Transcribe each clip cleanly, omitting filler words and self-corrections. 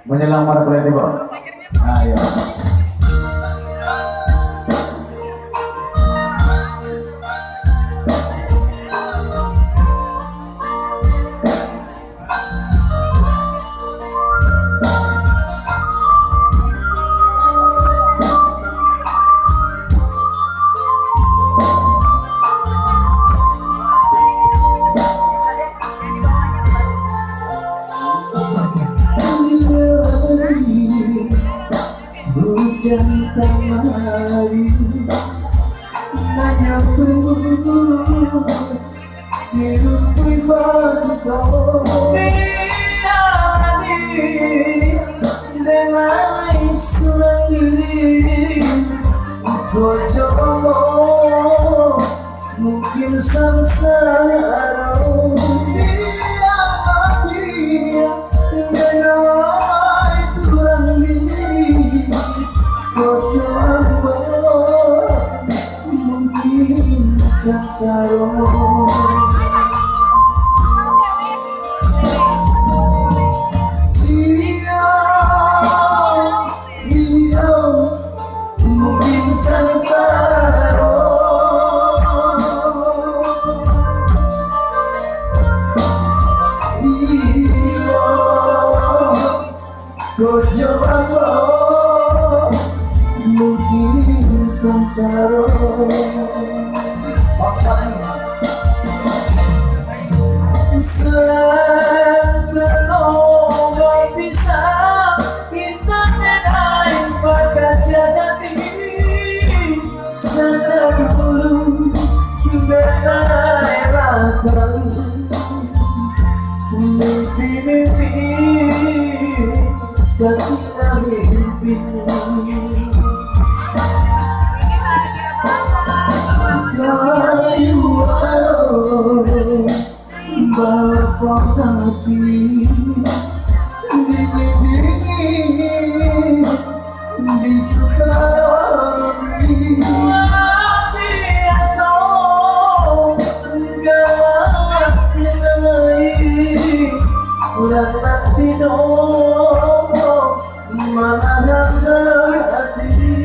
Menyelamar berarti kok. Ayo. Hujan tengah nanya perlu sirupui bangkau binari denai surangili gojomo mungkin samsara dia denai surangili gojomo mungkin samsara. Mungkin samsara Setelah bisa kita denai pada jadati sejak dulu denai ratang mimpi-mimpi ketika mimpi kayu bawa kasih dingin-dingin di Sukabumi tapi esok gak kenai kurang nanti dong mana hati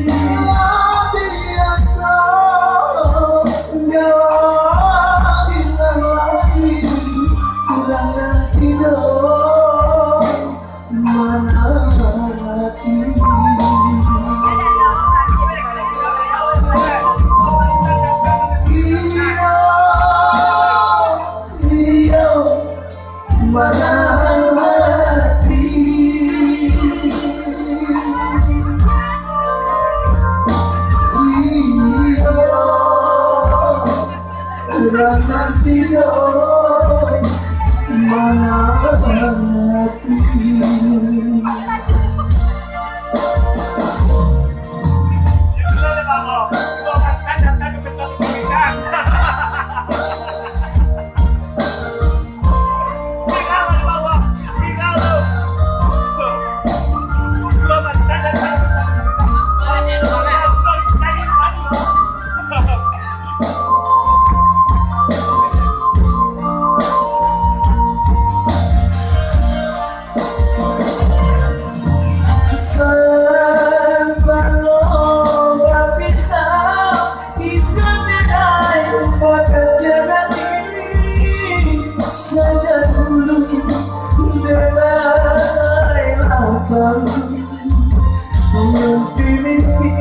nanti dong mana hati mimpi-mimpi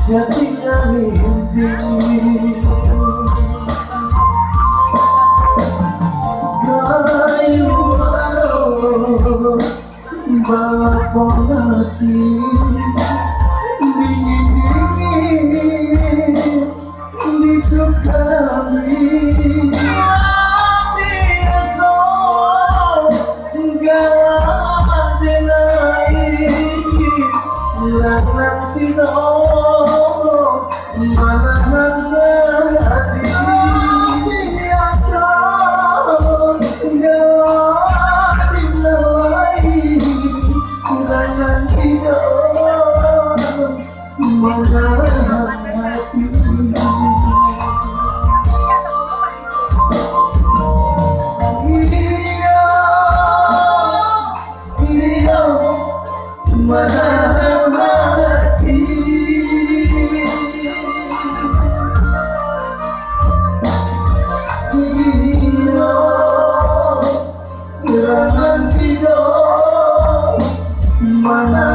yang tinggal mimpi kayu bawa pondasi dingin-dingin di Sukabumi nanti dong mana hati biasa gak dinilai kurang nanti dong mana